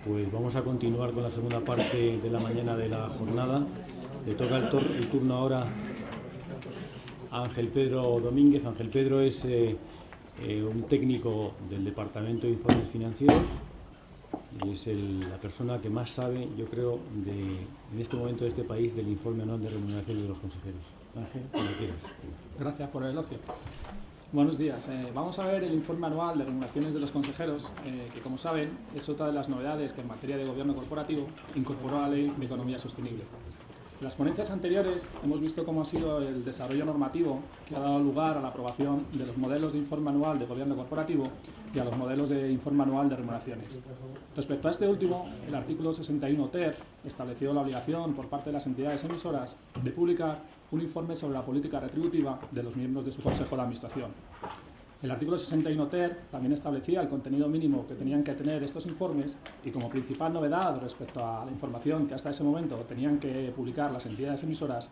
Pues vamos a continuar con la segunda parte de la mañana de la jornada. Le toca el turno ahora a Ángel Pedro Domínguez. Ángel Pedro es un técnico del Departamento de Informes Financieros y es la persona que más sabe, yo creo, en este momento de este país del informe anual de remuneración de los consejeros. Ángel, cuando quieras. Gracias por el elogio. Buenos días. Vamos a ver el informe anual de remuneraciones de los consejeros, que, como saben, es otra de las novedades que en materia de gobierno corporativo incorporó la Ley de Economía Sostenible. En las ponencias anteriores hemos visto cómo ha sido el desarrollo normativo que ha dado lugar a la aprobación de los modelos de informe anual de gobierno corporativo y a los modelos de informe anual de remuneraciones. Respecto a este último, el artículo 61 ter estableció la obligación por parte de las entidades emisoras de publicar un informe sobre la política retributiva de los miembros de su Consejo de Administración. El artículo 61 ter también establecía el contenido mínimo que tenían que tener estos informes y, como principal novedad respecto a la información que hasta ese momento tenían que publicar las entidades emisoras,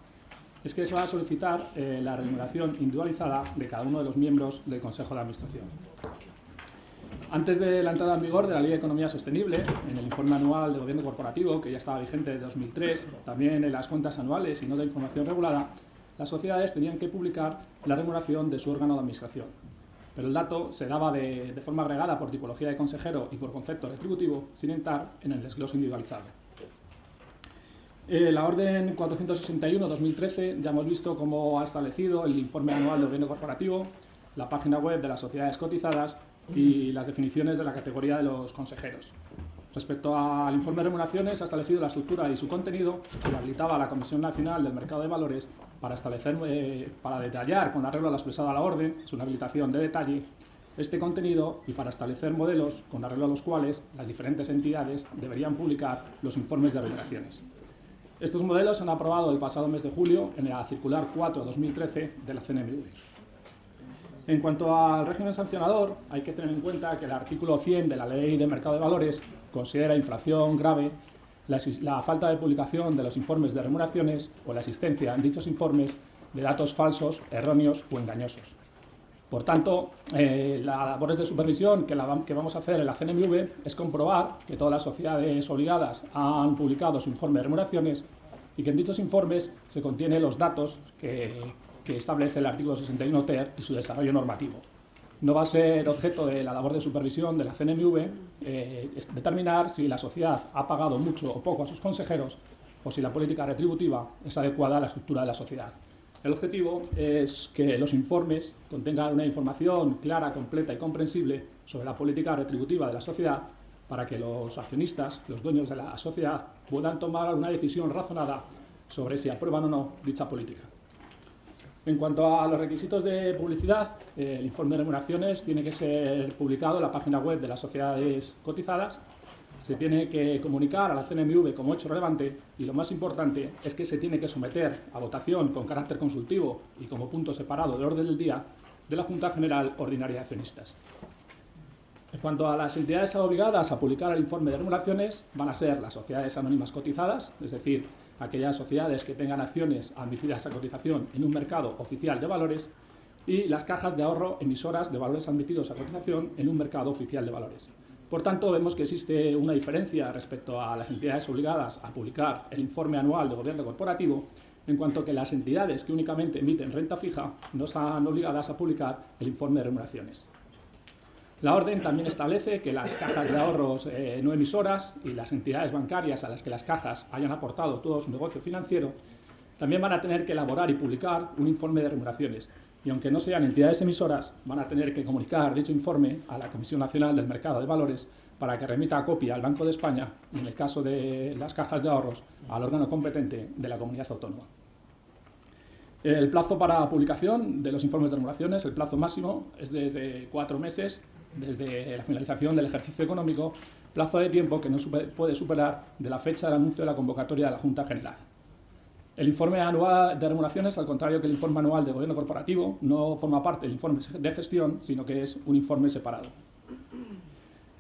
es que se va a solicitar la remuneración individualizada de cada uno de los miembros del Consejo de Administración. Antes de la entrada en vigor de la Ley de Economía Sostenible, en el informe anual de gobierno corporativo, que ya estaba vigente de 2003, también en las cuentas anuales y no de información regulada, las sociedades tenían que publicar la remuneración de su órgano de administración. Pero el dato se daba de forma agregada por tipología de consejero y por concepto retributivo, sin entrar en el desglose individualizado. La Orden 461-2013 ya hemos visto cómo ha establecido el informe anual de gobierno corporativo, la página web de las sociedades cotizadas y las definiciones de la categoría de los consejeros. Respecto al informe de remuneraciones, ha establecido la estructura y su contenido y habilitaba a la Comisión Nacional del Mercado de Valores para detallar, con arreglo a la expresada a la orden, es una habilitación de detalle, este contenido y para establecer modelos con arreglo a los cuales las diferentes entidades deberían publicar los informes de remuneraciones. Estos modelos se han aprobado el pasado mes de julio en la circular 4/2013 de la CNMV. En cuanto al régimen sancionador, hay que tener en cuenta que el artículo 100 de la Ley de Mercado de Valores considera infracción grave la falta de publicación de los informes de remuneraciones o la existencia en dichos informes de datos falsos, erróneos o engañosos. Por tanto, las labores de supervisión que vamos a hacer en la CNMV es comprobar que todas las sociedades obligadas han publicado su informe de remuneraciones y que en dichos informes se contienen los datos que establece el artículo 61 ter y su desarrollo normativo. No va a ser objeto de la labor de supervisión de la CNMV determinar si la sociedad ha pagado mucho o poco a sus consejeros o si la política retributiva es adecuada a la estructura de la sociedad. El objetivo es que los informes contengan una información clara, completa y comprensible sobre la política retributiva de la sociedad para que los accionistas, los dueños de la sociedad, puedan tomar una decisión razonada sobre si aprueban o no dicha política. En cuanto a los requisitos de publicidad, el informe de remuneraciones tiene que ser publicado en la página web de las sociedades cotizadas, se tiene que comunicar a la CNMV como hecho relevante y lo más importante es que se tiene que someter a votación con carácter consultivo y como punto separado del orden del día de la Junta General Ordinaria de Accionistas. En cuanto a las entidades obligadas a publicar el informe de remuneraciones, van a ser las sociedades anónimas cotizadas, es decir, aquellas sociedades que tengan acciones admitidas a cotización en un mercado oficial de valores, y las cajas de ahorro emisoras de valores admitidos a cotización en un mercado oficial de valores. Por tanto, vemos que existe una diferencia respecto a las entidades obligadas a publicar el informe anual de gobierno corporativo, en cuanto que las entidades que únicamente emiten renta fija no están obligadas a publicar el informe de remuneraciones. La orden también establece que las cajas de ahorros no emisoras y las entidades bancarias a las que las cajas hayan aportado todo su negocio financiero también van a tener que elaborar y publicar un informe de remuneraciones y, aunque no sean entidades emisoras, van a tener que comunicar dicho informe a la Comisión Nacional del Mercado de Valores para que remita copia al Banco de España y, en el caso de las cajas de ahorros, al órgano competente de la comunidad autónoma. El plazo para publicación de los informes de remuneraciones, el plazo máximo, es desde 4 meses desde la finalización del ejercicio económico, plazo de tiempo que no puede superar de la fecha del anuncio de la convocatoria de la Junta General. El informe anual de remuneraciones, al contrario que el informe anual de gobierno corporativo, no forma parte del informe de gestión, sino que es un informe separado.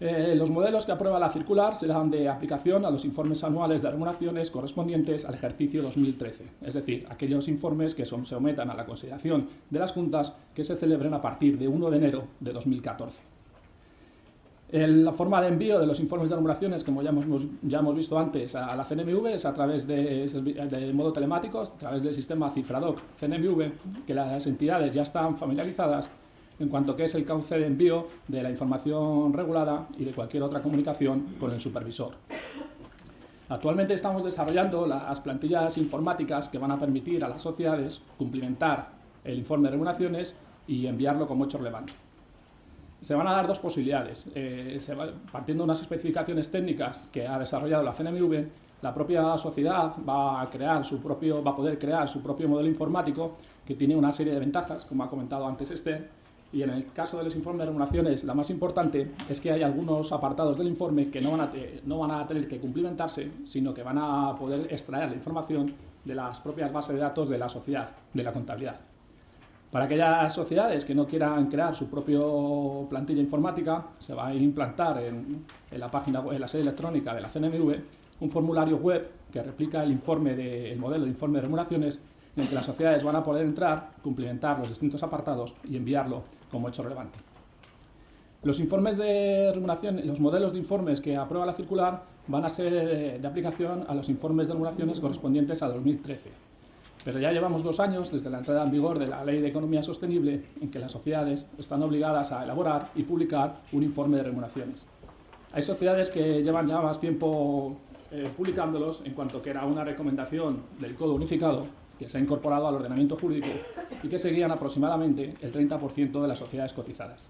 Los modelos que aprueba la circular serán de aplicación a los informes anuales de remuneraciones correspondientes al ejercicio 2013, es decir, aquellos informes que se sometan a la consideración de las juntas que se celebren a partir de 1 de enero de 2014. La forma de envío de los informes de remuneraciones, como ya hemos visto antes, a la CNMV es a través de modo telemático, a través del sistema Cifradoc CNMV, que las entidades ya están familiarizadas en cuanto que es el cauce de envío de la información regulada y de cualquier otra comunicación con el supervisor. Actualmente estamos desarrollando las plantillas informáticas que van a permitir a las sociedades cumplimentar el informe de remuneraciones y enviarlo como hecho relevante. Se van a dar dos posibilidades. Partiendo de unas especificaciones técnicas que ha desarrollado la CNMV, la propia sociedad va a poder crear su propio modelo informático que tiene una serie de ventajas, como ha comentado antes Esther, y en el caso de los informes de remuneraciones, la más importante es que hay algunos apartados del informe que no van a tener que cumplimentarse, sino que van a poder extraer la información de las propias bases de datos de la sociedad, de la contabilidad. Para aquellas sociedades que no quieran crear su propia plantilla informática, se va a implantar en la sede electrónica de la CNMV un formulario web que replica el modelo de informe de remuneraciones, en el que las sociedades van a poder entrar, cumplimentar los distintos apartados y enviarlo como hecho relevante. Los informes de remuneración, los modelos de informes que aprueba la circular van a ser de aplicación a los informes de remuneraciones correspondientes a 2013. Pero ya llevamos 2 años desde la entrada en vigor de la Ley de Economía Sostenible en que las sociedades están obligadas a elaborar y publicar un informe de remuneraciones. Hay sociedades que llevan ya más tiempo publicándolos en cuanto que era una recomendación del Código Unificado que se ha incorporado al ordenamiento jurídico y que seguían aproximadamente el 30% de las sociedades cotizadas.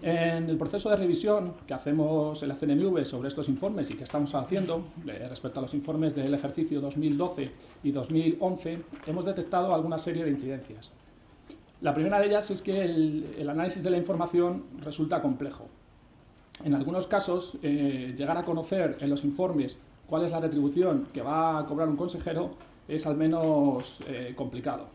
En el proceso de revisión que hacemos en la CNMV sobre estos informes y que estamos haciendo respecto a los informes del ejercicio 2012 y 2011, hemos detectado alguna serie de incidencias. La primera de ellas es que el análisis de la información resulta complejo. En algunos casos, llegar a conocer en los informes cuál es la retribución que va a cobrar un consejero es al menos complicado.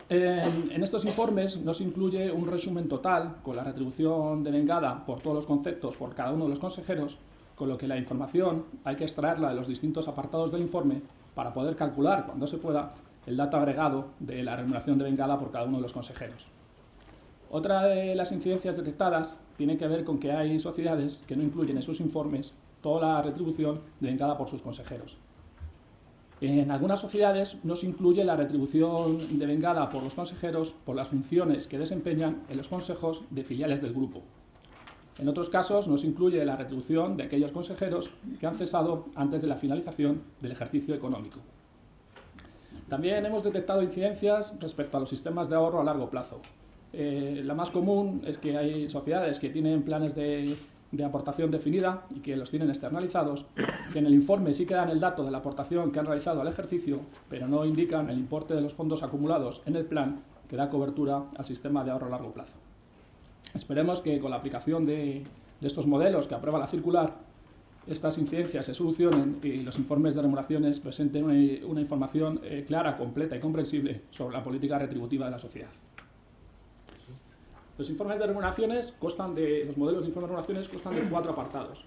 En estos informes no se incluye un resumen total con la retribución devengada por todos los conceptos por cada uno de los consejeros, con lo que la información hay que extraerla de los distintos apartados del informe para poder calcular, cuando se pueda, el dato agregado de la remuneración devengada por cada uno de los consejeros. Otra de las incidencias detectadas tiene que ver con que hay sociedades que no incluyen en sus informes toda la retribución devengada por sus consejeros. En algunas sociedades no se incluye la retribución devengada por los consejeros por las funciones que desempeñan en los consejos de filiales del grupo. En otros casos no se incluye la retribución de aquellos consejeros que han cesado antes de la finalización del ejercicio económico. También hemos detectado incidencias respecto a los sistemas de ahorro a largo plazo. La más común es que hay sociedades que tienen planes de aportación definida y que los tienen externalizados, que en el informe sí que dan el dato de la aportación que han realizado al ejercicio, pero no indican el importe de los fondos acumulados en el plan que da cobertura al sistema de ahorro a largo plazo. Esperemos que con la aplicación de estos modelos que aprueba la circular, estas incidencias se solucionen y los informes de remuneraciones presenten una información clara, completa y comprensible sobre la política retributiva de la sociedad. Los informes de remuneraciones los modelos de informes de remuneraciones constan de 4 apartados.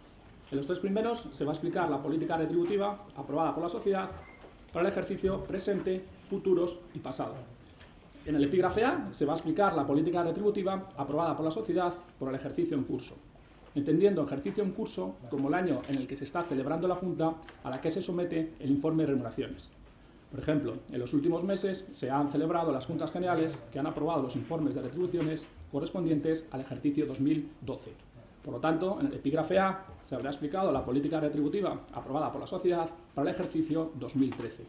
En los 3 primeros se va a explicar la política retributiva aprobada por la sociedad para el ejercicio presente, futuros y pasado. En el epígrafe A se va a explicar la política retributiva aprobada por la sociedad por el ejercicio en curso, entendiendo ejercicio en curso como el año en el que se está celebrando la Junta a la que se somete el informe de remuneraciones. Por ejemplo, en los últimos meses se han celebrado las Juntas Generales que han aprobado los informes de retribuciones correspondientes al ejercicio 2012. Por lo tanto, en el epígrafe A se habrá explicado la política retributiva aprobada por la sociedad para el ejercicio 2013.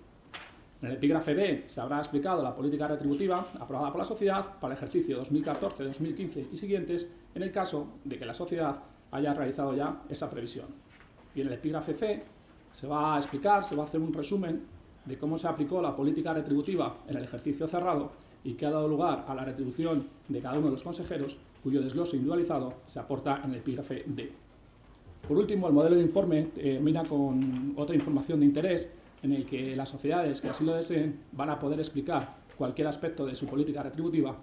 En el epígrafe B se habrá explicado la política retributiva aprobada por la sociedad para el ejercicio 2014, 2015 y siguientes, en el caso de que la sociedad haya realizado ya esa previsión. Y en el epígrafe C se va a explicar, se va a hacer un resumen de cómo se aplicó la política retributiva en el ejercicio cerrado y que ha dado lugar a la retribución de cada uno de los consejeros, cuyo desglose individualizado se aporta en el epígrafe D. Por último, el modelo de informe termina con otra información de interés en el que las sociedades que así lo deseen van a poder explicar cualquier aspecto de su política retributiva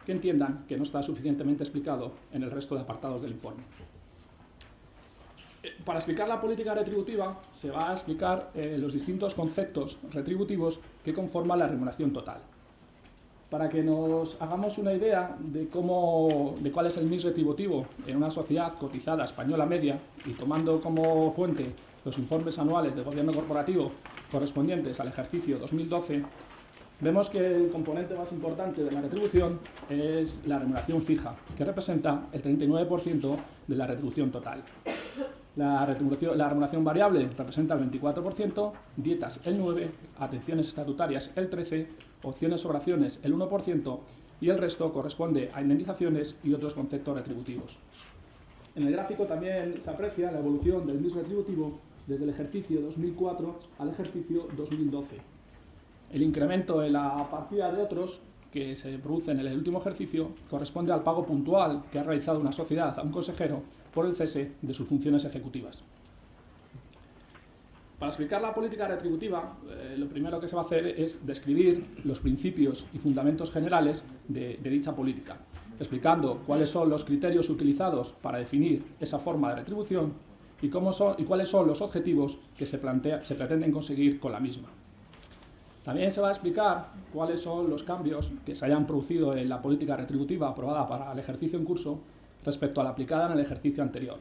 que entiendan que no está suficientemente explicado en el resto de apartados del informe. Para explicar la política retributiva se va a explicar los distintos conceptos retributivos que conforman la remuneración total. Para que nos hagamos una idea de cuál es el mix retributivo en una sociedad cotizada española media y tomando como fuente los informes anuales de gobierno corporativo correspondientes al ejercicio 2012, vemos que el componente más importante de la retribución es la remuneración fija, que representa el 39% de la retribución total. La remuneración variable representa el 24%, dietas el 9%, atenciones estatutarias el 13%, opciones sobre acciones el 1% y el resto corresponde a indemnizaciones y otros conceptos retributivos. En el gráfico también se aprecia la evolución del mix retributivo desde el ejercicio 2004 al ejercicio 2012. El incremento en la partida de otros que se produce en el último ejercicio corresponde al pago puntual que ha realizado una sociedad a un consejero por el cese de sus funciones ejecutivas. Para explicar la política retributiva, lo primero que se va a hacer es describir los principios y fundamentos generales de dicha política, explicando cuáles son los criterios utilizados para definir esa forma de retribución y cuáles son los objetivos que se pretenden conseguir con la misma. También se va a explicar cuáles son los cambios que se hayan producido en la política retributiva aprobada para el ejercicio en curso respecto a la aplicada en el ejercicio anterior.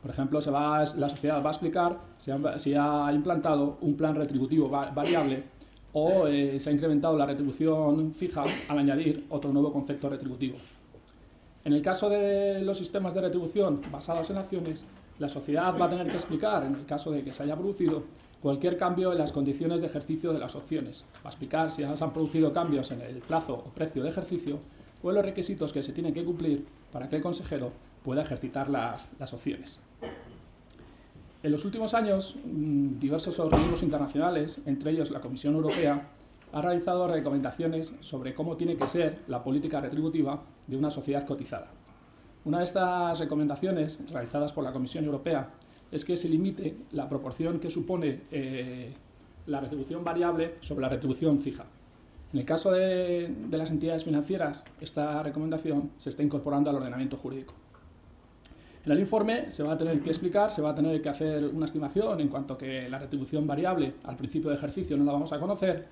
Por ejemplo, la sociedad va a explicar si ha implantado un plan retributivo variable o se ha incrementado la retribución fija al añadir otro nuevo concepto retributivo. En el caso de los sistemas de retribución basados en acciones, la sociedad va a tener que explicar, en el caso de que se haya producido, cualquier cambio en las condiciones de ejercicio de las opciones. Va a explicar si se han producido cambios en el plazo o precio de ejercicio o en los requisitos que se tienen que cumplir para que el consejero pueda ejercitar las opciones. En los últimos años, diversos organismos internacionales, entre ellos la Comisión Europea, ha realizado recomendaciones sobre cómo tiene que ser la política retributiva de una sociedad cotizada. Una de estas recomendaciones, realizadas por la Comisión Europea, es que se limite la proporción que supone la retribución variable sobre la retribución fija. En el caso de las entidades financieras, esta recomendación se está incorporando al ordenamiento jurídico. En el informe se va a tener que explicar, se va a tener que hacer una estimación en cuanto que la retribución variable al principio de ejercicio no la vamos a conocer.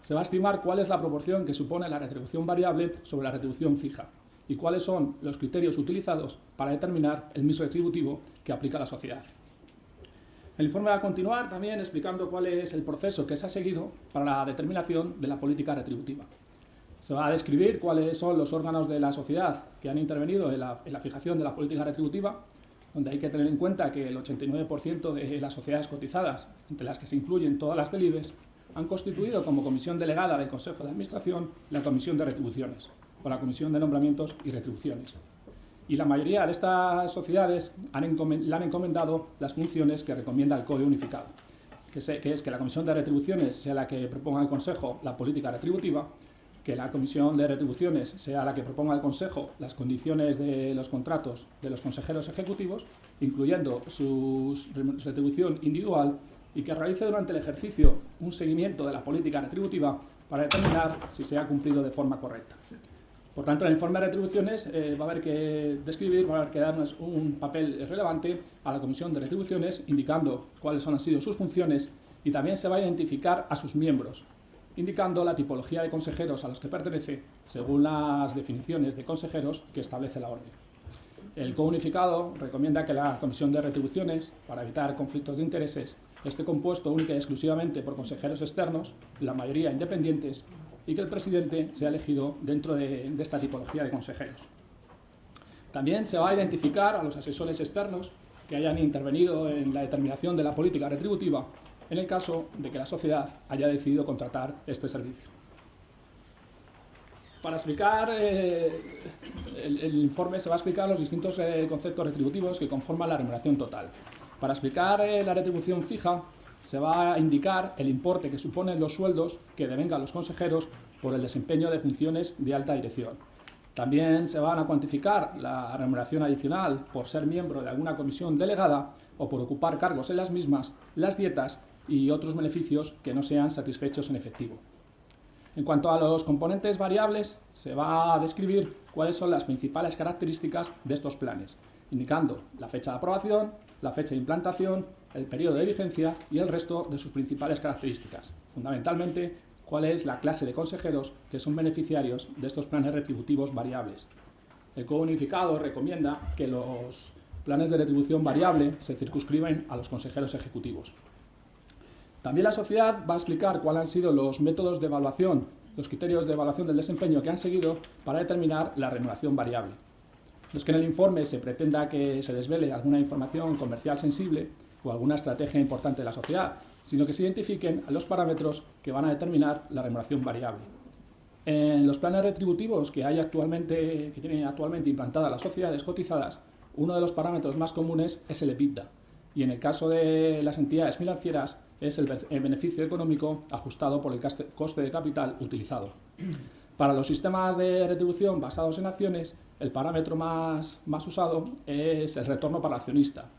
Se va a estimar cuál es la proporción que supone la retribución variable sobre la retribución fija y cuáles son los criterios utilizados para determinar el mix retributivo que aplica la sociedad. El informe va a continuar también explicando cuál es el proceso que se ha seguido para la determinación de la política retributiva. Se va a describir cuáles son los órganos de la sociedad que han intervenido en la fijación de la política retributiva, donde hay que tener en cuenta que el 89% de las sociedades cotizadas, entre las que se incluyen todas las del IBEX, han constituido como comisión delegada del Consejo de Administración la Comisión de Retribuciones, o la Comisión de Nombramientos y Retribuciones. Y la mayoría de estas sociedades le han encomendado las funciones que recomienda el Código Unificado, que es que la Comisión de Retribuciones sea la que proponga al Consejo la política retributiva, que la Comisión de Retribuciones sea la que proponga al Consejo las condiciones de los contratos de los consejeros ejecutivos, incluyendo su retribución individual, y que realice durante el ejercicio un seguimiento de la política retributiva para determinar si se ha cumplido de forma correcta. Por tanto, en el informe de retribuciones va a haber que describir, va a haber que darnos un papel relevante a la Comisión de Retribuciones, indicando cuáles han sido sus funciones, y también se va a identificar a sus miembros, indicando la tipología de consejeros a los que pertenece según las definiciones de consejeros que establece la orden. El Código Unificado recomienda que la Comisión de Retribuciones, para evitar conflictos de intereses, esté compuesto única y exclusivamente por consejeros externos, la mayoría independientes, y que el presidente sea elegido dentro de esta tipología de consejeros. También se va a identificar a los asesores externos que hayan intervenido en la determinación de la política retributiva en el caso de que la sociedad haya decidido contratar este servicio. Para explicar el informe se va a explicar los distintos conceptos retributivos que conforman la remuneración total. Para explicar la retribución fija se va a indicar el importe que suponen los sueldos que devengan los consejeros por el desempeño de funciones de alta dirección. También se van a cuantificar la remuneración adicional por ser miembro de alguna comisión delegada o por ocupar cargos en las mismas, las dietas y otros beneficios que no sean satisfechos en efectivo. En cuanto a los componentes variables, se va a describir cuáles son las principales características de estos planes, indicando la fecha de aprobación, la fecha de implantación, el periodo de vigencia y el resto de sus principales características. Fundamentalmente, cuál es la clase de consejeros que son beneficiarios de estos planes retributivos variables. El Código Unificado recomienda que los planes de retribución variable se circunscriben a los consejeros ejecutivos. También la sociedad va a explicar cuáles han sido los métodos de evaluación, los criterios de evaluación del desempeño que han seguido para determinar la remuneración variable. No es que en el informe se pretenda que se desvele alguna información comercial sensible o alguna estrategia importante de la sociedad, sino que se identifiquen los parámetros que van a determinar la remuneración variable. En los planes retributivos que tienen actualmente implantadas las sociedades cotizadas, uno de los parámetros más comunes es el EBITDA, y en el caso de las entidades financieras es el beneficio económico ajustado por el coste de capital utilizado. Para los sistemas de retribución basados en acciones, el parámetro más usado es el retorno para el accionista,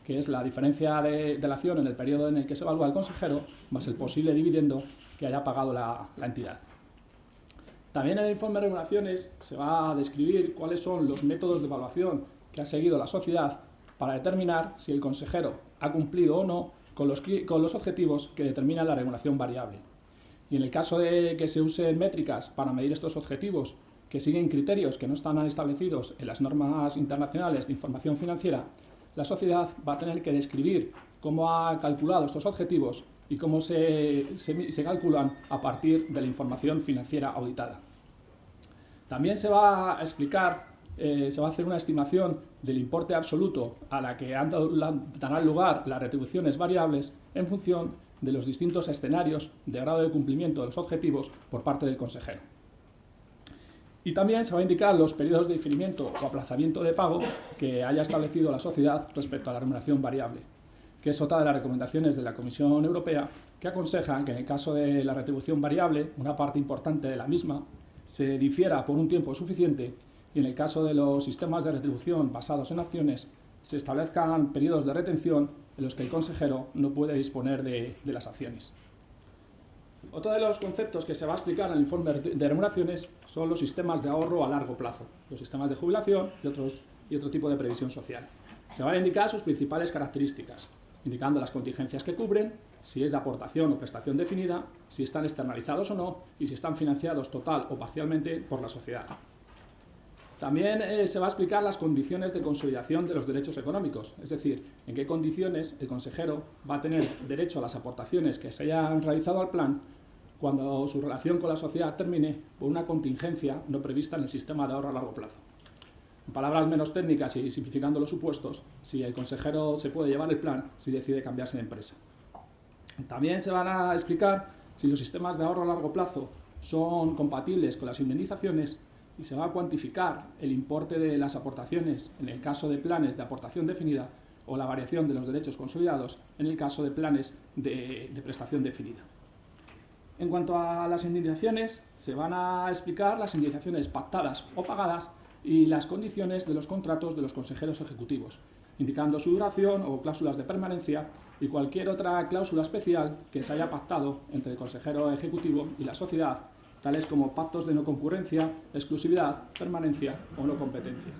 que es la diferencia de la acción en el periodo en el que se evalúa el consejero, más el posible dividendo que haya pagado la entidad. También en el informe de remuneraciones se va a describir cuáles son los métodos de evaluación que ha seguido la sociedad para determinar si el consejero ha cumplido o no con los objetivos que determinan la remuneración variable. Y en el caso de que se usen métricas para medir estos objetivos que siguen criterios que no están establecidos en las normas internacionales de información financiera, la sociedad va a tener que describir cómo ha calculado estos objetivos y cómo se calculan a partir de la información financiera auditada. También se va a explicar, se va a hacer una estimación del importe absoluto a la que darán lugar las retribuciones variables en función de los distintos escenarios de grado de cumplimiento de los objetivos por parte del consejero. Y también se va a indicar los periodos de diferimiento o aplazamiento de pago que haya establecido la sociedad respecto a la remuneración variable, que es otra de las recomendaciones de la Comisión Europea, que aconsejan que en el caso de la retribución variable, una parte importante de la misma se difiera por un tiempo suficiente, y en el caso de los sistemas de retribución basados en acciones, se establezcan periodos de retención en los que el consejero no puede disponer de las acciones. Otro de los conceptos que se va a explicar en el informe de remuneraciones son los sistemas de ahorro a largo plazo, los sistemas de jubilación y otro tipo de previsión social. Se van a indicar sus principales características, indicando las contingencias que cubren, si es de aportación o prestación definida, si están externalizados o no y si están financiados total o parcialmente por la sociedad. También se va a explicar las condiciones de consolidación de los derechos económicos, es decir, en qué condiciones el consejero va a tener derecho a las aportaciones que se hayan realizado al plan cuando su relación con la sociedad termine por una contingencia no prevista en el sistema de ahorro a largo plazo. En palabras menos técnicas y simplificando los supuestos, si el consejero se puede llevar el plan si decide cambiarse de empresa. También se van a explicar si los sistemas de ahorro a largo plazo son compatibles con las indemnizaciones y se va a cuantificar el importe de las aportaciones en el caso de planes de aportación definida o la variación de los derechos consolidados en el caso de planes de prestación definida. En cuanto a las indemnizaciones, se van a explicar las indemnizaciones pactadas o pagadas y las condiciones de los contratos de los consejeros ejecutivos, indicando su duración o cláusulas de permanencia y cualquier otra cláusula especial que se haya pactado entre el consejero ejecutivo y la sociedad, tales como pactos de no concurrencia, exclusividad, permanencia o no competencia.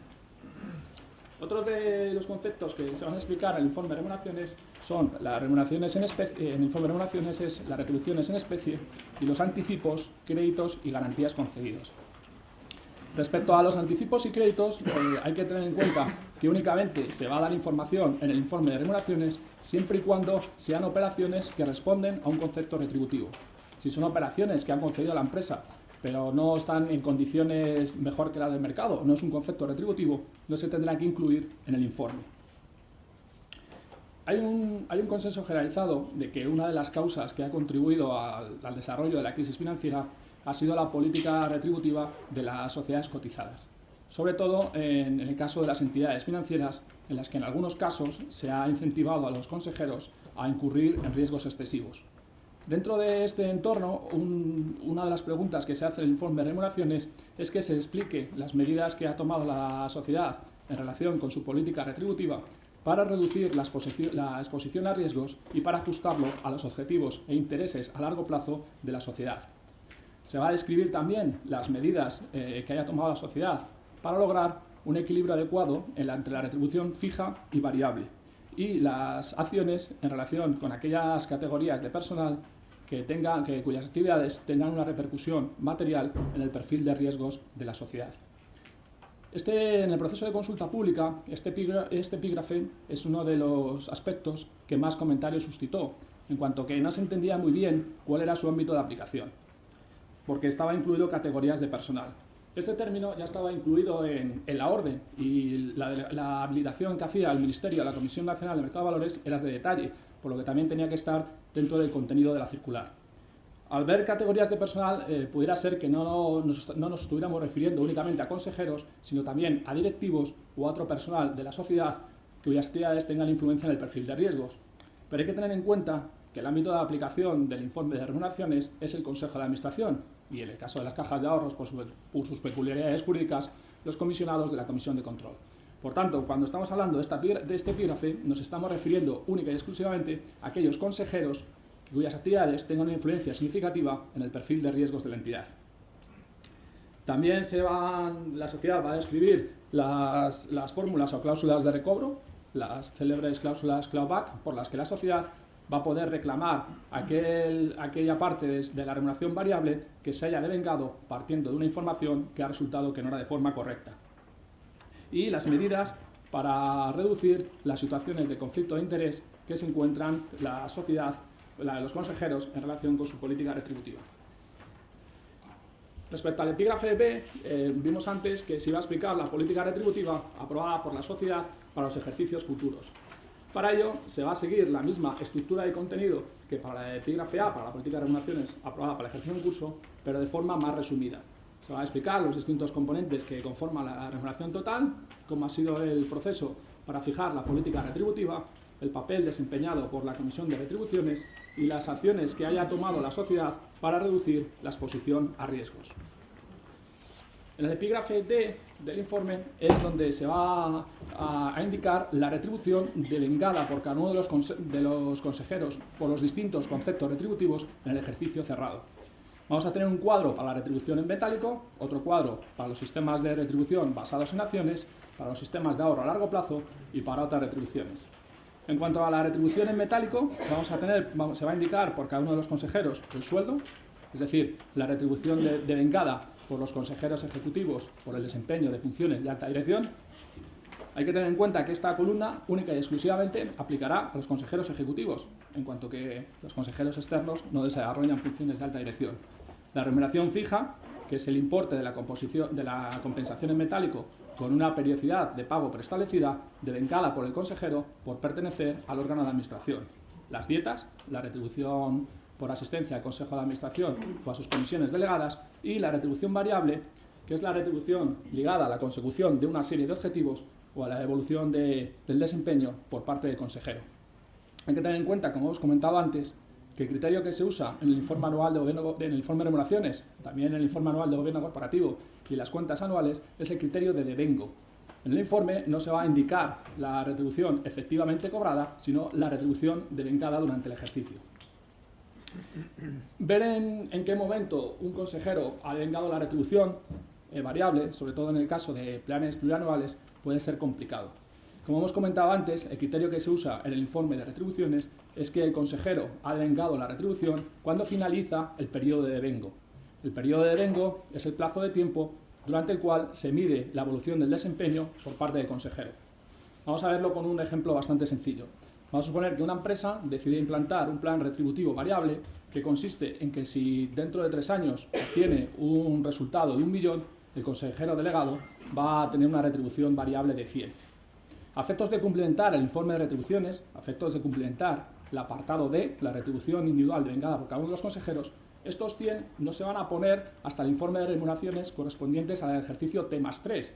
Otros de los conceptos que se van a explicar en el informe de remuneraciones son las remuneraciones en especie, en el informe de remuneraciones es las retribuciones en especie y los anticipos, créditos y garantías concedidos. Respecto a los anticipos y créditos, hay que tener en cuenta que únicamente se va a dar información en el informe de remuneraciones siempre y cuando sean operaciones que responden a un concepto retributivo. Si son operaciones que han concedido a la empresa pero no están en condiciones mejor que la del mercado, no es un concepto retributivo, no se tendrá que incluir en el informe. Hay un consenso generalizado de que una de las causas que ha contribuido al desarrollo de la crisis financiera ha sido la política retributiva de las sociedades cotizadas, sobre todo en el caso de las entidades financieras, en las que en algunos casos se ha incentivado a los consejeros a incurrir en riesgos excesivos. Dentro de este entorno, una de las preguntas que se hace en el informe de remuneraciones es que se explique las medidas que ha tomado la sociedad en relación con su política retributiva para reducir la exposición a riesgos y para ajustarlo a los objetivos e intereses a largo plazo de la sociedad. Se va a describir también las medidas que haya tomado la sociedad para lograr un equilibrio adecuado entre la retribución fija y variable y las acciones en relación con aquellas categorías de personal cuyas actividades tengan una repercusión material en el perfil de riesgos de la sociedad. En el proceso de consulta pública, este epígrafe es uno de los aspectos que más comentarios suscitó, en cuanto que no se entendía muy bien cuál era su ámbito de aplicación, porque estaba incluido categorías de personal. Este término ya estaba incluido en la orden, y la habilitación que hacía el Ministerio a la Comisión Nacional de Mercado de Valores era de detalle, por lo que también tenía que estar dentro del contenido de la circular. Al ver categorías de personal, pudiera ser que no nos estuviéramos refiriendo únicamente a consejeros, sino también a directivos o a otro personal de la sociedad cuyas actividades tengan influencia en el perfil de riesgos. Pero hay que tener en cuenta que el ámbito de aplicación del informe de remuneraciones es el Consejo de Administración y, en el caso de las cajas de ahorros, por sus peculiaridades jurídicas, los comisionados de la Comisión de Control. Por tanto, cuando estamos hablando de este epígrafe, nos estamos refiriendo única y exclusivamente a aquellos consejeros cuyas actividades tengan una influencia significativa en el perfil de riesgos de la entidad. También la sociedad va a describir las fórmulas o cláusulas de recobro, las célebres cláusulas clawback, por las que la sociedad va a poder reclamar aquella parte de la remuneración variable que se haya devengado partiendo de una información que ha resultado que no era de forma correcta. Y las medidas para reducir las situaciones de conflicto de interés que se encuentran la sociedad, los consejeros, en relación con su política retributiva. Respecto al epígrafe B, vimos antes que se iba a explicar la política retributiva aprobada por la sociedad para los ejercicios futuros. Para ello, se va a seguir la misma estructura de contenido que para el epígrafe A, para la política de remuneraciones aprobada para el ejercicio en curso, pero de forma más resumida. Se va a explicar los distintos componentes que conforman la remuneración total, cómo ha sido el proceso para fijar la política retributiva, el papel desempeñado por la Comisión de Retribuciones y las acciones que haya tomado la sociedad para reducir la exposición a riesgos. En el epígrafe D del informe es donde se va a indicar la retribución devengada por cada uno de los consejeros por los distintos conceptos retributivos en el ejercicio cerrado. Vamos a tener un cuadro para la retribución en metálico, otro cuadro para los sistemas de retribución basados en acciones, para los sistemas de ahorro a largo plazo y para otras retribuciones. En cuanto a la retribución en metálico, se va a indicar por cada uno de los consejeros el sueldo, es decir, la retribución devengada por los consejeros ejecutivos por el desempeño de funciones de alta dirección. Hay que tener en cuenta que esta columna única y exclusivamente aplicará a los consejeros ejecutivos, en cuanto que los consejeros externos no desarrollan funciones de alta dirección. La remuneración fija, que es el importe de la compensación en metálico con una periodicidad de pago preestablecida, devengada por el consejero por pertenecer al órgano de administración. Las dietas, la retribución por asistencia al Consejo de Administración o a sus comisiones delegadas, y la retribución variable, que es la retribución ligada a la consecución de una serie de objetivos o a la evolución del desempeño por parte del consejero. Hay que tener en cuenta, como hemos comentado antes, que el criterio que se usa en el informe anual de remuneraciones, también en el informe anual de gobierno corporativo y las cuentas anuales, es el criterio de devengo. En el informe no se va a indicar la retribución efectivamente cobrada, sino la retribución devengada durante el ejercicio. Ver en qué momento un consejero ha devengado la retribución variable, sobre todo en el caso de planes plurianuales, puede ser complicado. Como hemos comentado antes, el criterio que se usa en el informe de retribuciones es que el consejero ha devengado la retribución cuando finaliza el periodo de devengo. El periodo de devengo es el plazo de tiempo durante el cual se mide la evolución del desempeño por parte del consejero. Vamos a verlo con un ejemplo bastante sencillo. Vamos a suponer que una empresa decide implantar un plan retributivo variable que consiste en que si dentro de 3 años obtiene un resultado de 1 millón, el consejero delegado va a tener una retribución variable de 100. A efectos de complementar el informe de retribuciones, a efectos de complementar el apartado D, la retribución individual devengada por cada uno de los consejeros, estos 100 no se van a poner hasta el informe de remuneraciones correspondientes al ejercicio T+3.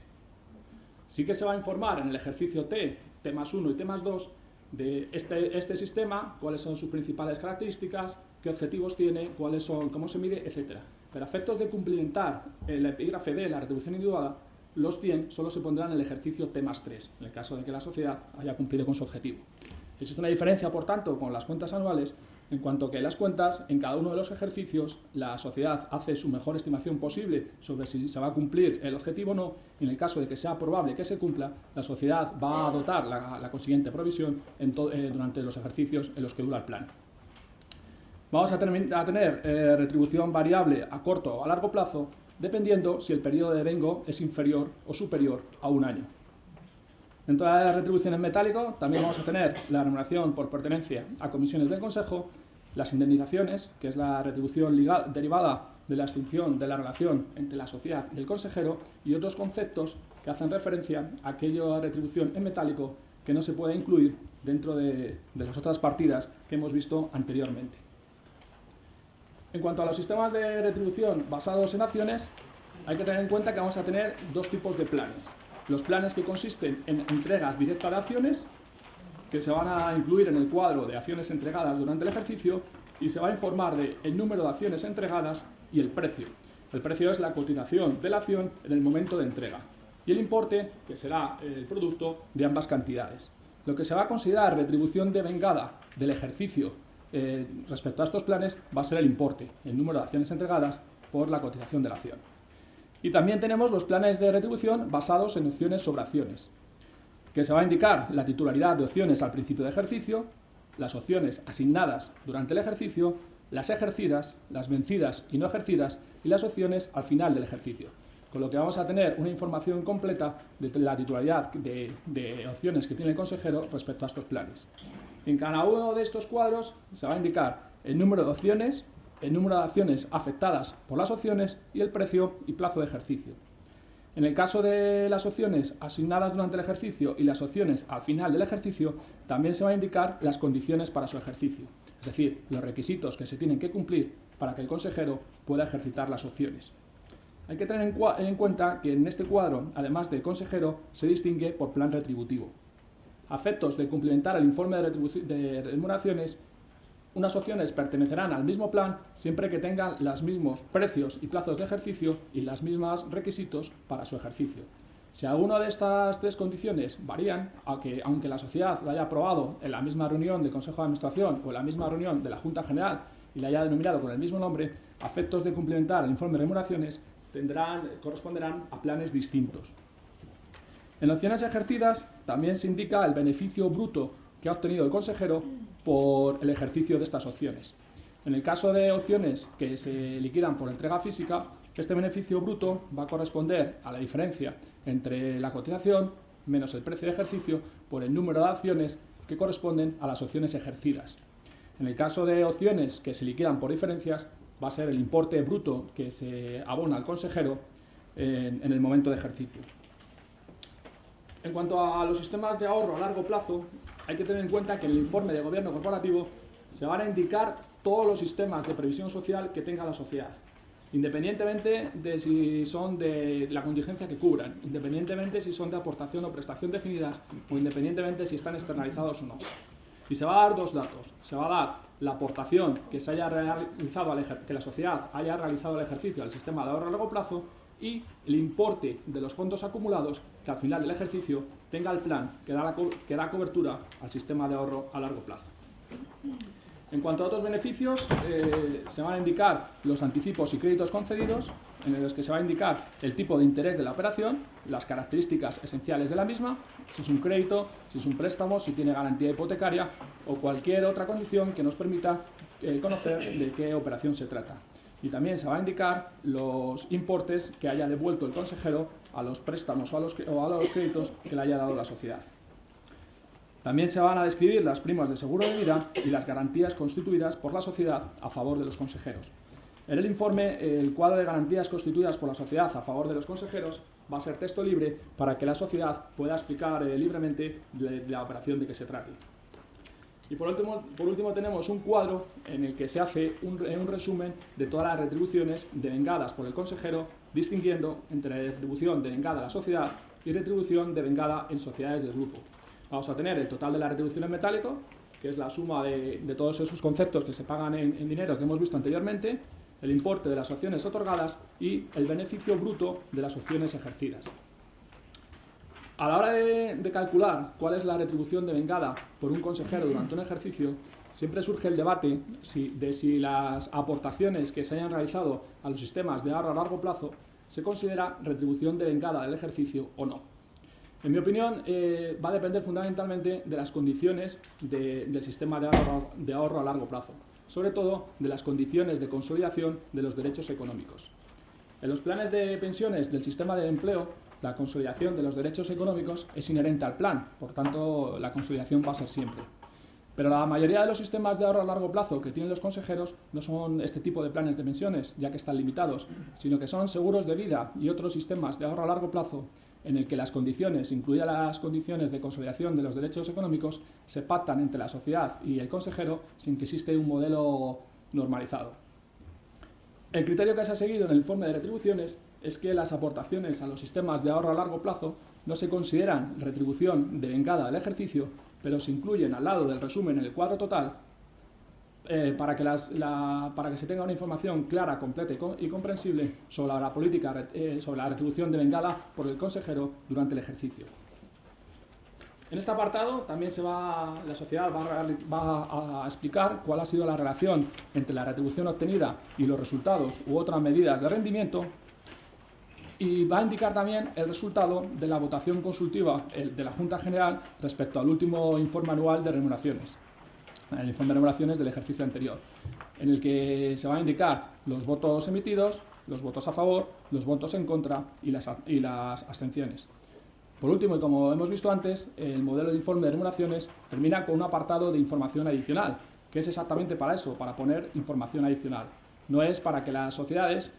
Sí que se va a informar en el ejercicio T+1 y T+2 de este sistema, cuáles son sus principales características, qué objetivos tiene, cuáles son, cómo se mide, etc. Pero a efectos de complementar el epígrafe D, la retribución individual, los 100 solo se pondrán en el ejercicio T+3, en el caso de que la sociedad haya cumplido con su objetivo. Existe una diferencia, por tanto, con las cuentas anuales, en cuanto que en las cuentas, en cada uno de los ejercicios, la sociedad hace su mejor estimación posible sobre si se va a cumplir el objetivo o no. En el caso de que sea probable que se cumpla, la sociedad va a dotar la consiguiente provisión durante los ejercicios en los que dura el plan. Vamos a tener retribución variable a corto o a largo plazo, dependiendo si el periodo de devengo es inferior o superior a 1 año. Dentro de la retribución en metálico también vamos a tener la remuneración por pertenencia a comisiones del Consejo, las indemnizaciones, que es la retribución derivada de la extinción de la relación entre la sociedad y el consejero, y otros conceptos que hacen referencia a aquella retribución en metálico que no se puede incluir dentro de las otras partidas que hemos visto anteriormente. En cuanto a los sistemas de retribución basados en acciones, hay que tener en cuenta que vamos a tener dos tipos de planes. Los planes que consisten en entregas directas de acciones, que se van a incluir en el cuadro de acciones entregadas durante el ejercicio, y se va a informar del número de acciones entregadas y el precio. El precio es la cotización de la acción en el momento de entrega, y el importe, que será el producto de ambas cantidades. Lo que se va a considerar retribución devengada del ejercicio respecto a estos planes va a ser el importe, el número de acciones entregadas por la cotización de la acción. Y también tenemos los planes de retribución basados en opciones sobre acciones, que se va a indicar la titularidad de opciones al principio de ejercicio, las opciones asignadas durante el ejercicio, las ejercidas, las vencidas y no ejercidas, y las opciones al final del ejercicio. Con lo que vamos a tener una información completa de la titularidad de opciones que tiene el consejero respecto a estos planes. En cada uno de estos cuadros se va a indicar el número de opciones, el número de acciones afectadas por las opciones y el precio y plazo de ejercicio. En el caso de las opciones asignadas durante el ejercicio y las opciones al final del ejercicio, también se va a indicar las condiciones para su ejercicio, es decir, los requisitos que se tienen que cumplir para que el consejero pueda ejercitar las opciones. Hay que tener en cuenta que en este cuadro, además de consejero, se distingue por plan retributivo. A efectos de cumplimentar el informe de remuneraciones, unas opciones pertenecerán al mismo plan siempre que tengan los mismos precios y plazos de ejercicio y los mismos requisitos para su ejercicio. Si alguna de estas tres condiciones varían, aunque la sociedad la haya aprobado en la misma reunión del Consejo de Administración o en la misma reunión de la Junta General y la haya denominado con el mismo nombre, a efectos de cumplimentar el informe de remuneraciones corresponderán a planes distintos. En opciones ejercidas también se indica el beneficio bruto que ha obtenido el consejero por el ejercicio de estas opciones. En el caso de opciones que se liquidan por entrega física, este beneficio bruto va a corresponder a la diferencia entre la cotización menos el precio de ejercicio por el número de acciones que corresponden a las opciones ejercidas. En el caso de opciones que se liquidan por diferencias, va a ser el importe bruto que se abona al consejero en el momento de ejercicio. En cuanto a los sistemas de ahorro a largo plazo, hay que tener en cuenta que en el informe de gobierno corporativo se van a indicar todos los sistemas de previsión social que tenga la sociedad, independientemente de si son de la contingencia que cubran, independientemente si son de aportación o prestación definidas o independientemente si están externalizados o no. Y se va a dar dos datos. Se va a dar la aportación que la sociedad haya realizado el ejercicio al sistema de ahorro a largo plazo y el importe de los fondos acumulados que al final del ejercicio tenga el plan que da cobertura al sistema de ahorro a largo plazo. En cuanto a otros beneficios, se van a indicar los anticipos y créditos concedidos, en los que se va a indicar el tipo de interés de la operación, las características esenciales de la misma, si es un crédito, si es un préstamo, si tiene garantía hipotecaria o cualquier otra condición que nos permita conocer de qué operación se trata. Y también se va a indicar los importes que haya devuelto el consejero a los préstamos o a los créditos que le haya dado la sociedad. También se van a describir las primas de seguro de vida y las garantías constituidas por la sociedad a favor de los consejeros. En el informe, el cuadro de garantías constituidas por la sociedad a favor de los consejeros va a ser texto libre para que la sociedad pueda explicar libremente de la operación de que se trate. Y por último tenemos un cuadro en el que se hace un resumen de todas las retribuciones devengadas por el consejero, distinguiendo entre retribución devengada a la sociedad y retribución devengada en sociedades del grupo. Vamos a tener el total de la retribución en metálico, que es la suma de todos esos conceptos que se pagan en dinero que hemos visto anteriormente, el importe de las opciones otorgadas y el beneficio bruto de las opciones ejercidas. A la hora de calcular cuál es la retribución devengada por un consejero durante un ejercicio, siempre surge el debate de si las aportaciones que se hayan realizado a los sistemas de ahorro a largo plazo se considera retribución devengada del ejercicio o no. En mi opinión, va a depender fundamentalmente de las condiciones del sistema de ahorro a largo plazo. sobre todo de las condiciones de consolidación de los derechos económicos. En los planes de pensiones del sistema de empleo, la consolidación de los derechos económicos es inherente al plan, por tanto, la consolidación va a ser siempre. Pero la mayoría de los sistemas de ahorro a largo plazo que tienen los consejeros no son este tipo de planes de pensiones, ya que están limitados, sino que son seguros de vida y otros sistemas de ahorro a largo plazo en el que las condiciones, incluidas las condiciones de consolidación de los derechos económicos, se pactan entre la sociedad y el consejero sin que exista un modelo normalizado. El criterio que se ha seguido en el informe de retribuciones es que las aportaciones a los sistemas de ahorro a largo plazo no se consideran retribución devengada al ejercicio, pero se incluyen al lado del resumen en el cuadro total para que se tenga una información clara, completa y comprensible sobre la política, sobre la retribución devengada por el consejero durante el ejercicio. En este apartado también la sociedad va a explicar cuál ha sido la relación entre la retribución obtenida y los resultados u otras medidas de rendimiento, y va a indicar también el resultado de la votación consultiva de la Junta General respecto al último informe anual de remuneraciones, el informe de remuneraciones del ejercicio anterior, en el que se van a indicar los votos emitidos, los votos a favor, los votos en contra y las abstenciones. Por último, y como hemos visto antes, el modelo de informe de remuneraciones termina con un apartado de información adicional, que es exactamente para eso, para poner información adicional. No es para que las sociedades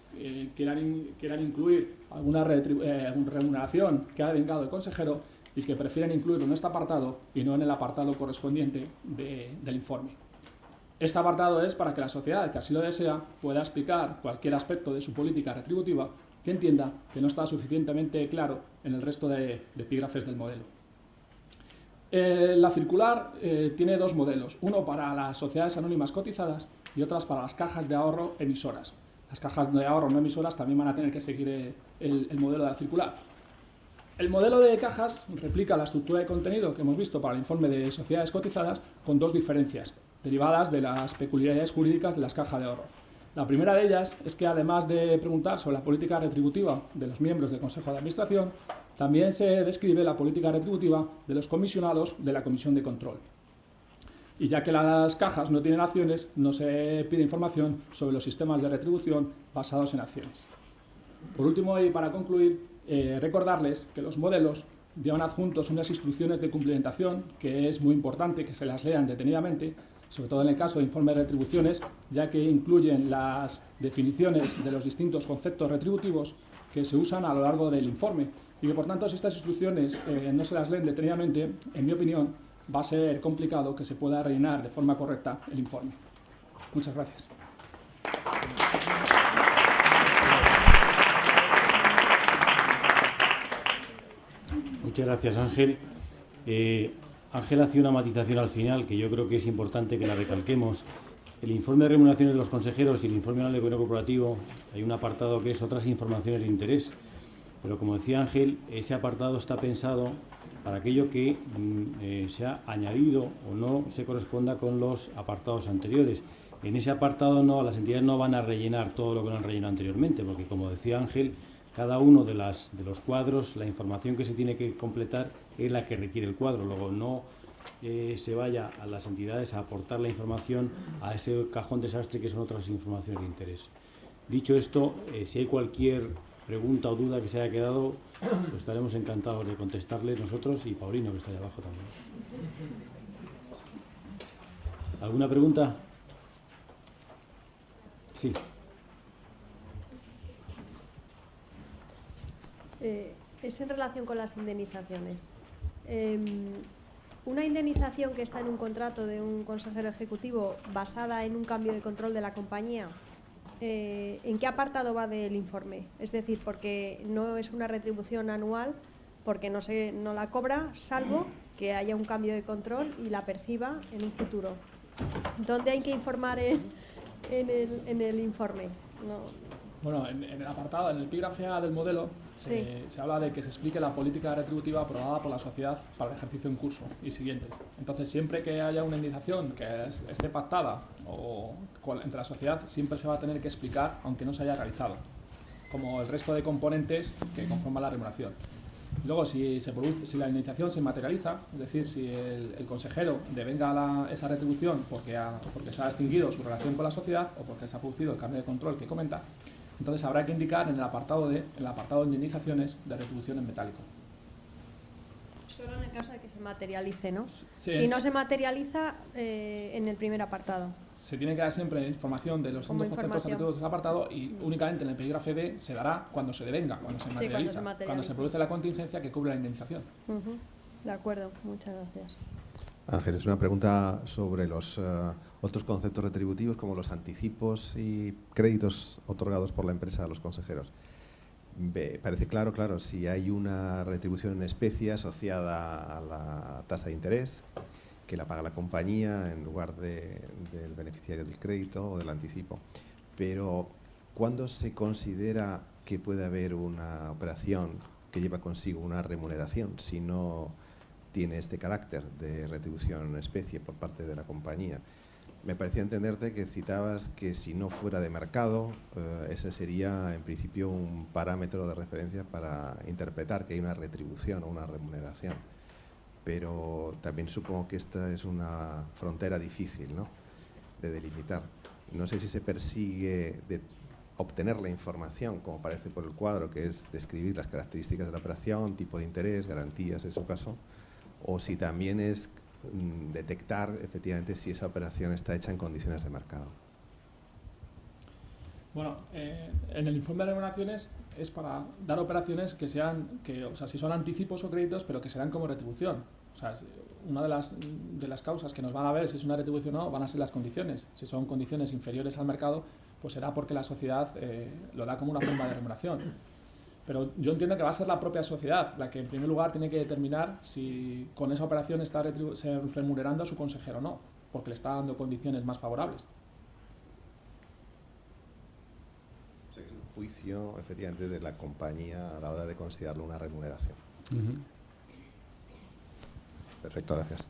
quieran incluir alguna remuneración que ha devengado el consejero y que prefieren incluirlo en este apartado y no en el apartado correspondiente del informe. Este apartado es para que la sociedad, que así lo desea, pueda explicar cualquier aspecto de su política retributiva que entienda que no está suficientemente claro en el resto de epígrafes del modelo. La circular tiene dos modelos, uno para las sociedades anónimas cotizadas y otras para las cajas de ahorro emisoras. Las cajas de ahorro no emisoras también van a tener que seguir el modelo de la circular. El modelo de cajas replica la estructura de contenido que hemos visto para el informe de sociedades cotizadas con dos diferencias, derivadas de las peculiaridades jurídicas de las cajas de ahorro. La primera de ellas es que, además de preguntar sobre la política retributiva de los miembros del Consejo de Administración, también se describe la política retributiva de los comisionados de la Comisión de Control. Y ya que las cajas no tienen acciones, no se pide información sobre los sistemas de retribución basados en acciones. Por último, y para concluir, recordarles que los modelos llevan adjuntos unas instrucciones de cumplimentación, que es muy importante que se las lean detenidamente, sobre todo en el caso de informes de retribuciones, ya que incluyen las definiciones de los distintos conceptos retributivos que se usan a lo largo del informe, y que por tanto, si estas instrucciones no se las leen detenidamente, en mi opinión, va a ser complicado que se pueda rellenar de forma correcta el informe. Muchas gracias. Muchas gracias, Ángel. Ángel hacía una matización al final que yo creo que es importante que la recalquemos. El informe de remuneraciones de los consejeros y el informe anual de gobierno corporativo, hay un apartado que es otras informaciones de interés, pero como decía Ángel, ese apartado está pensado para aquello que se ha añadido o no se corresponda con los apartados anteriores. En ese apartado las entidades no van a rellenar todo lo que no han rellenado anteriormente, porque como decía Ángel, cada uno de los cuadros, la información que se tiene que completar es la que requiere el cuadro. Luego no se vaya a las entidades a aportar la información a ese cajón desastre que son otras informaciones de interés. Dicho esto, si hay cualquier pregunta o duda que se haya quedado, pues estaremos encantados de contestarle nosotros y Paulino, que está ahí abajo también. ¿Alguna pregunta? Sí. Es en relación con las indemnizaciones. Una indemnización que está en un contrato de un consejero ejecutivo basada en un cambio de control de la compañía, ¿en qué apartado va del informe? Es decir, porque no es una retribución anual, porque no la cobra, salvo que haya un cambio de control y la perciba en un futuro. ¿Dónde hay que informar en el informe? No. Bueno, en el apartado, en el epígrafe A del modelo, Sí. se habla de que se explique la política retributiva aprobada por la sociedad para el ejercicio en curso y siguientes. Entonces, siempre que haya una indemnización que esté pactada entre la sociedad, siempre se va a tener que explicar, aunque no se haya realizado, como el resto de componentes que conforman la remuneración. Luego, si la indemnización se materializa, es decir, si el consejero devenga esa retribución porque se ha extinguido su relación con la sociedad o porque se ha producido el cambio de control que comenta, entonces habrá que indicar en el apartado de indemnizaciones de retribución en metálico. Solo en el caso de que se materialice, ¿no? Sí. Si no se materializa, en el primer apartado. Se tiene que dar siempre información de los distintos conceptos retributivos del apartado y únicamente en el epígrafe D se dará cuando se devenga, cuando se materializa, cuando se produce la contingencia que cubre la indemnización. De acuerdo, muchas gracias. Ángeles, una pregunta sobre los otros conceptos retributivos como los anticipos y créditos otorgados por la empresa a los consejeros. Parece claro, si hay una retribución en especie asociada a la tasa de interés, que la paga la compañía en lugar del beneficiario del crédito o del anticipo. Pero, ¿cuándo se considera que puede haber una operación que lleva consigo una remuneración si no tiene este carácter de retribución en especie por parte de la compañía? Me pareció entenderte que citabas que si no fuera de mercado, ese sería en principio un parámetro de referencia para interpretar que hay una retribución o una remuneración. Pero también supongo que esta es una frontera difícil, ¿no?, de delimitar. No sé si se persigue de obtener la información, como parece por el cuadro, que es describir las características de la operación, tipo de interés, garantías en su caso, o si también es detectar efectivamente si esa operación está hecha en condiciones de mercado. Bueno, en el informe de remuneraciones es para dar operaciones que sean, o sea, si son anticipos o créditos, pero que serán como retribución. O sea, una de las causas que nos van a ver si es una retribución o no van a ser las condiciones. Si son condiciones inferiores al mercado, pues será porque la sociedad lo da como una forma de remuneración. Pero yo entiendo que va a ser la propia sociedad la que en primer lugar tiene que determinar si con esa operación está remunerando a su consejero o no, porque le está dando condiciones más favorables. Juicio, efectivamente, de la compañía a la hora de considerarlo una remuneración. Perfecto, gracias.